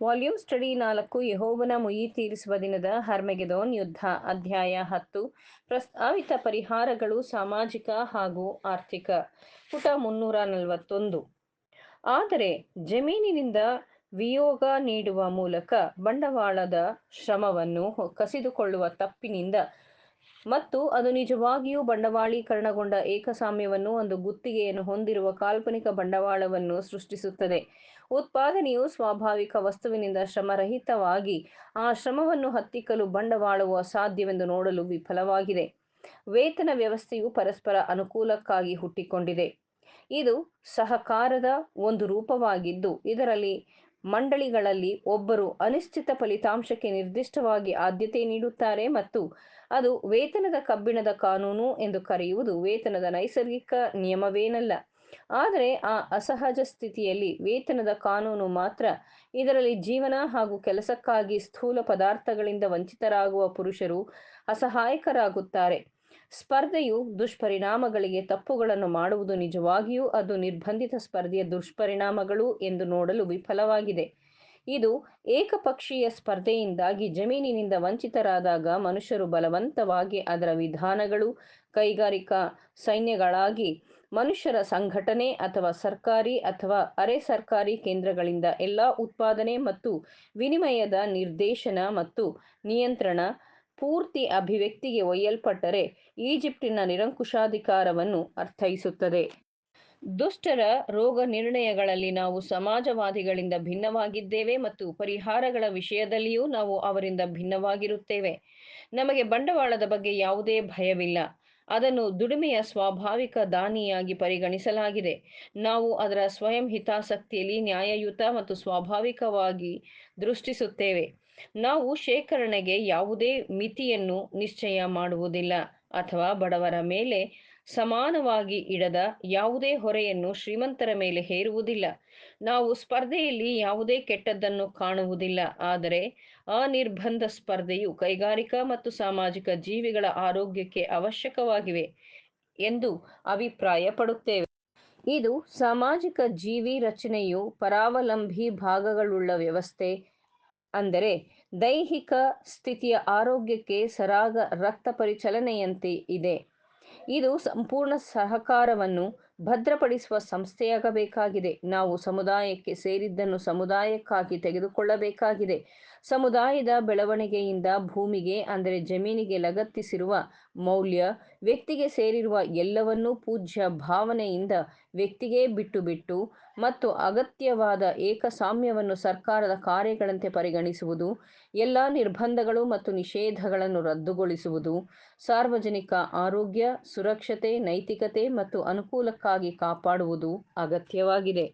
Volume study 4 ಯೆಹೋವನ ಮುಯ್ಯಿ ತೀರಿಸುವ ದಿನದ ಹರ್ಮೆಗೆದೋನ್ ಯುದ್ಧ ಅಧ್ಯಾಯ 10 ಪ್ರಸ್ತಾವಿತ ಪರಿಹಾರಗಳು ಸಾಮಾಜಿಕ ಹಾಗೂ ಆರ್ಥಿಕ ಪುಟ 341. ಆದರೆ ಜಮೀನಿನಿಂದ ವಿಯೋಗ ನೀಡುವ ಮೂಲಕ ಬಂಡವಾಳದ ಶ್ರಮವನ್ನು ಕಸಿದುಕೊಳ್ಳುವ ತಪ್ಪಿನಿಂದ ಮತ್ತು ಅದು ನಿಜವಾಗಿಯೂ ಬಂಡವಾಳೀಕರಣಗೊಂಡ ಏಕಸ್ವಾಮ್ಯವನ್ನು ಒಂದು ಗುತ್ತಿಗೆಯನ್ನು ಹೊಂದಿರುವ ಕಾಲ್ಪನಿಕ ಬಂಡವಾಳವನ್ನು ಸೃಷ್ಟಿಸುತ್ತದೆ. ಉತ್ಪಾದನೆಯು ಸ್ವಾಭಾವಿಕ ವಸ್ತುವಿನಿಂದ ಶ್ರಮರಹಿತವಾಗಿ ಆ ಶ್ರಮವನ್ನು ಹತ್ತಿಕ್ಕಲು ಬಂಡವಾಳವು ಅಸಾಧ್ಯವೆಂದು ನೋಡಲು ವಿಫಲವಾಗಿದೆ. ವೇತನ ವ್ಯವಸ್ಥೆಯು ಪರಸ್ಪರ ಅನುಕೂಲಕ್ಕಾಗಿ ಹುಟ್ಟಿಕೊಂಡಿದೆ. ಇದು ಸಹಕಾರದ ಒಂದು ರೂಪವಾಗಿದ್ದು, ಇದರಲ್ಲಿ ಮಂಡಳಿಗಳಲ್ಲಿ ಒಬ್ಬರು ಅನಿಶ್ಚಿತ ಫಲಿತಾಂಶಕ್ಕೆ ನಿರ್ದಿಷ್ಟವಾಗಿ ಆದ್ಯತೆ ನೀಡುತ್ತಾರೆ ಮತ್ತು ಅದು ವೇತನದ ಕಬ್ಬಿಣದ ಕಾನೂನು ಎಂದು ಕರೆಯುವುದು ವೇತನದ ನೈಸರ್ಗಿಕ ನಿಯಮವೇನಲ್ಲ, ಆದರೆ ಆ ಅಸಹಜ ಸ್ಥಿತಿಯಲ್ಲಿ ವೇತನದ ಕಾನೂನು ಮಾತ್ರ. ಇದರಲ್ಲಿ ಜೀವನ ಹಾಗೂ ಕೆಲಸಕ್ಕಾಗಿ ಸ್ಥೂಲ ಪದಾರ್ಥಗಳಿಂದ ವಂಚಿತರಾಗುವ ಪುರುಷರು ಅಸಹಾಯಕರಾಗುತ್ತಾರೆ. ಸ್ಪರ್ಧೆಯು ದುಷ್ಪರಿಣಾಮಗಳಿಗೆ ತಪ್ಪುಗಳನ್ನು ಮಾಡುವುದು ನಿಜವಾಗಿಯೂ ಅದು ನಿರ್ಬಂಧಿತ ಸ್ಪರ್ಧೆಯ ದುಷ್ಪರಿಣಾಮಗಳು ಎಂದು ನೋಡಲು ವಿಫಲವಾಗಿದೆ. ಇದು ಏಕಪಕ್ಷೀಯ ಸ್ಪರ್ಧೆಯಿಂದಾಗಿ ಜಮೀನಿನಿಂದ ವಂಚಿತರಾದಾಗ ಮನುಷ್ಯರು ಬಲವಂತವಾಗಿ ಅದರ ವಿಧಾನಗಳು ಕೈಗಾರಿಕಾ ಸೈನ್ಯಗಳಾಗಿ ಮನುಷ್ಯರ ಸಂಘಟನೆ ಅಥವಾ ಸರ್ಕಾರಿ ಅಥವಾ ಅರೆ ಸರ್ಕಾರಿ ಕೇಂದ್ರಗಳಿಂದ ಎಲ್ಲಾ ಉತ್ಪಾದನೆ ಮತ್ತು ವಿನಿಮಯದ ನಿರ್ದೇಶನ ಮತ್ತು ನಿಯಂತ್ರಣ ಪೂರ್ತಿ ಅಭಿವ್ಯಕ್ತಿಗೆ ಒಯ್ಯಲ್ಪಟ್ಟರೆ ಈಜಿಪ್ಟಿನ ನಿರಂಕುಶಾಧಿಕಾರವನ್ನು ಅರ್ಥೈಸುತ್ತದೆ. ದುಷ್ಟರ ರೋಗ ನಿರ್ಣಯಗಳಲ್ಲಿ ನಾವು ಸಮಾಜವಾದಿಗಳಿಂದ ಭಿನ್ನವಾಗಿದ್ದೇವೆ ಮತ್ತು ಪರಿಹಾರಗಳ ವಿಷಯದಲ್ಲಿಯೂ ನಾವು ಅವರಿಂದ ಭಿನ್ನವಾಗಿರುತ್ತೇವೆ. ನಮಗೆ ಬಂಡವಾಳದ ಬಗ್ಗೆ ಯಾವುದೇ ಭಯವಿಲ್ಲ, ಅದನ್ನು ದುಡಿಮೆಯ ಸ್ವಾಭಾವಿಕ ದಾನಿಯಾಗಿ ಪರಿಗಣಿಸಲಾಗಿದೆ. ನಾವು ಅದರ ಸ್ವಯಂ ಹಿತಾಸಕ್ತಿಯಲ್ಲಿ ನ್ಯಾಯಯುತ ಮತ್ತು ಸ್ವಾಭಾವಿಕವಾಗಿ ದೃಷ್ಟಿಸುತ್ತೇವೆ. ನಾವು ಶೇಖರಣೆಗೆ ಯಾವುದೇ ಮಿತಿಯನ್ನು ನಿಶ್ಚಯ ಮಾಡುವುದಿಲ್ಲ ಅಥವಾ ಬಡವರ ಮೇಲೆ ಸಮಾನವಾಗಿ ಇಡದ ಯಾವುದೇ ಹೊರೆಯನ್ನು ಶ್ರೀಮಂತರ ಮೇಲೆ ಹೇರುವುದಿಲ್ಲ. ನಾವು ಸ್ಪರ್ಧೆಯಲ್ಲಿ ಯಾವುದೇ ಕೆಟ್ಟದ್ದನ್ನು ಕಾಣುವುದಿಲ್ಲ, ಆದರೆ ಅನಿರ್ಬಂಧ ಸ್ಪರ್ಧೆಯು ಕೈಗಾರಿಕಾ ಮತ್ತು ಸಾಮಾಜಿಕ ಜೀವಿಗಳ ಆರೋಗ್ಯಕ್ಕೆ ಅವಶ್ಯಕವಾಗಿವೆ ಎಂದು ಅಭಿಪ್ರಾಯಪಡುತ್ತೇವೆ. ಇದು ಸಾಮಾಜಿಕ ಜೀವಿ ರಚನೆಯು ಪರಾವಲಂಬಿ ಭಾಗಗಳುಳ್ಳ ವ್ಯವಸ್ಥೆ, ಅಂದರೆ ದೈಹಿಕ ಸ್ಥಿತಿಯ ಆರೋಗ್ಯಕ್ಕೆ ಸರಾಗ ರಕ್ತ ಪರಿಚಲನೆಯಂತೆ ಇದೆ. ಇದು ಸಂಪೂರ್ಣ ಸಹಕಾರವನ್ನು ಭದ್ರಪಡಿಸುವ ಸಂಸ್ಥೆಯಾಗಬೇಕಾಗಿದೆ. ನಾವು ಸಮುದಾಯಕ್ಕೆ ಸೇರಿದ್ದನ್ನು ಸಮುದಾಯಕ್ಕಾಗಿ ತೆಗೆದುಕೊಳ್ಳಬೇಕಾಗಿದೆ. ಸಮುದಾಯದ ಬೆಳವಣಿಗೆಯಿಂದ ಭೂಮಿಗೆ, ಅಂದರೆ ಜಮೀನಿಗೆ ಲಗತ್ತಿಸಿರುವ ಮೌಲ್ಯ, ವ್ಯಕ್ತಿಗೆ ಸೇರಿರುವ ಎಲ್ಲವನ್ನೂ ಪೂಜ್ಯ ಭಾವನೆಯಿಂದ ವ್ಯಕ್ತಿಗೆ ಬಿಟ್ಟು ಮತ್ತು ಅಗತ್ಯವಾದ ಏಕಸ್ವಾಮ್ಯವನ್ನು ಸರ್ಕಾರದ ಕಾರ್ಯಗಳಂತೆ ಪರಿಗಣಿಸುವುದು, ಎಲ್ಲ ನಿರ್ಬಂಧಗಳು ಮತ್ತು ನಿಷೇಧಗಳನ್ನು ರದ್ದುಗೊಳಿಸುವುದು, ಸಾರ್ವಜನಿಕ ಆರೋಗ್ಯ, ಸುರಕ್ಷತೆ, ನೈತಿಕತೆ ಮತ್ತು ಅನುಕೂಲಕ್ಕಾಗಿ ಕಾಪಾಡುವುದು ಅಗತ್ಯವಾಗಿದೆ.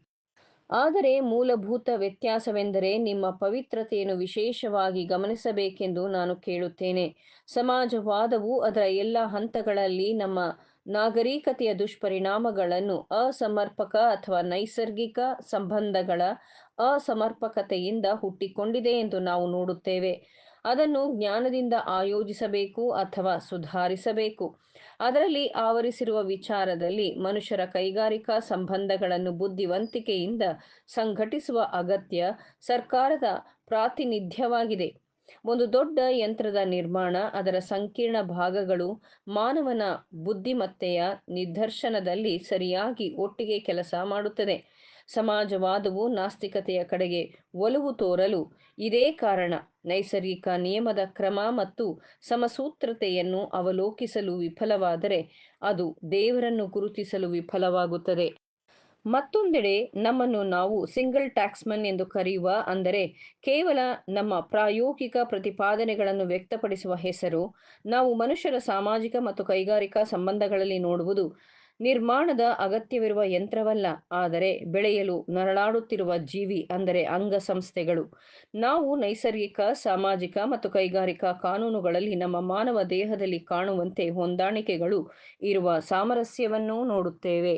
ಆದರೆ ಮೂಲಭೂತ ವ್ಯತ್ಯಾಸವೆಂದರೆ ನಿಮ್ಮ ಪವಿತ್ರತೆಯನ್ನು ವಿಶೇಷವಾಗಿ ಗಮನಿಸಬೇಕೆಂದು ನಾನು ಕೇಳುತ್ತೇನೆ. ಸಮಾಜವಾದವು ಅದರ ಎಲ್ಲ ಹಂತಗಳಲ್ಲಿ ನಮ್ಮ ನಾಗರಿಕತೆಯ ದುಷ್ಪರಿಣಾಮಗಳನ್ನು ಅಸಮರ್ಪಕ ಅಥವಾ ನೈಸರ್ಗಿಕ ಸಂಬಂಧಗಳ ಅಸಮರ್ಪಕತೆಯಿಂದ ಹುಟ್ಟಿಕೊಂಡಿದೆ ಎಂದು ನಾವು ನೋಡುತ್ತೇವೆ. ಅದನ್ನು ಜ್ಞಾನದಿಂದ ಆಯೋಜಿಸಬೇಕು ಅಥವಾ ಸುಧಾರಿಸಬೇಕು. ಅದರಲ್ಲಿ ಆವರಿಸಿರುವ ವಿಚಾರದಲ್ಲಿ ಮನುಷ್ಯರ ಕೈಗಾರಿಕಾ ಸಂಬಂಧಗಳನ್ನು ಬುದ್ಧಿವಂತಿಕೆಯಿಂದ ಸಂಘಟಿಸುವ ಅಗತ್ಯ ಸರ್ಕಾರದ ಪ್ರಾತಿನಿಧ್ಯವಾಗಿದೆ. ಒಂದು ದೊಡ್ಡ ಯಂತ್ರದ ನಿರ್ಮಾಣ, ಅದರ ಸಂಕೀರ್ಣ ಭಾಗಗಳು ಮಾನವನ ಬುದ್ಧಿಮತ್ತೆಯ ನಿದರ್ಶನದಲ್ಲಿ ಸರಿಯಾಗಿ ಒಟ್ಟಿಗೆ ಕೆಲಸ ಮಾಡುತ್ತದೆ. ಸಮಾಜವಾದವು ನಾಸ್ತಿಕತೆಯ ಕಡೆಗೆ ಒಲವು ತೋರಲು ಇದೇ ಕಾರಣ. ನೈಸರ್ಗಿಕ ನಿಯಮದ ಕ್ರಮ ಮತ್ತು ಸಮಸೂತ್ರತೆಯನ್ನು ಅವಲೋಕಿಸಲು ವಿಫಲವಾದರೆ ಅದು ದೇವರನ್ನು ಗುರುತಿಸಲು ವಿಫಲವಾಗುತ್ತದೆ. ಮತ್ತೊಂದೆಡೆ ನಮ್ಮನ್ನು ನಾವು ಸಿಂಗಲ್ ಟ್ಯಾಕ್ಸ್ಮನ್ ಎಂದು ಕರೆಯುವ, ಅಂದರೆ ಕೇವಲ ನಮ್ಮ ಪ್ರಾಯೋಗಿಕ ಪ್ರತಿಪಾದನೆಗಳನ್ನು ವ್ಯಕ್ತಪಡಿಸುವ ಹೆಸರು. ನಾವು ಮನುಷ್ಯರ ಸಾಮಾಜಿಕ ಮತ್ತು ಕೈಗಾರಿಕಾ ಸಂಬಂಧಗಳಲ್ಲಿ ನೋಡುವುದು ನಿರ್ಮಾಣದ ಅಗತ್ಯವಿರುವ ಯಂತ್ರವಲ್ಲ, ಆದರೆ ಬೆಳೆಯಲು ನರಳಾಡುತ್ತಿರುವ ಜೀವಿ, ಅಂದರೆ ಅಂಗಸಂಸ್ಥೆಗಳು. ನಾವು ನೈಸರ್ಗಿಕ, ಸಾಮಾಜಿಕ ಮತ್ತು ಕೈಗಾರಿಕಾ ಕಾನೂನುಗಳಲ್ಲಿ ನಮ್ಮ ಮಾನವ ದೇಹದಲ್ಲಿ ಕಾಣುವಂತೆ ಹೊಂದಾಣಿಕೆಗಳು ಇರುವ ಸಾಮರಸ್ಯವನ್ನು ನೋಡುತ್ತೇವೆ.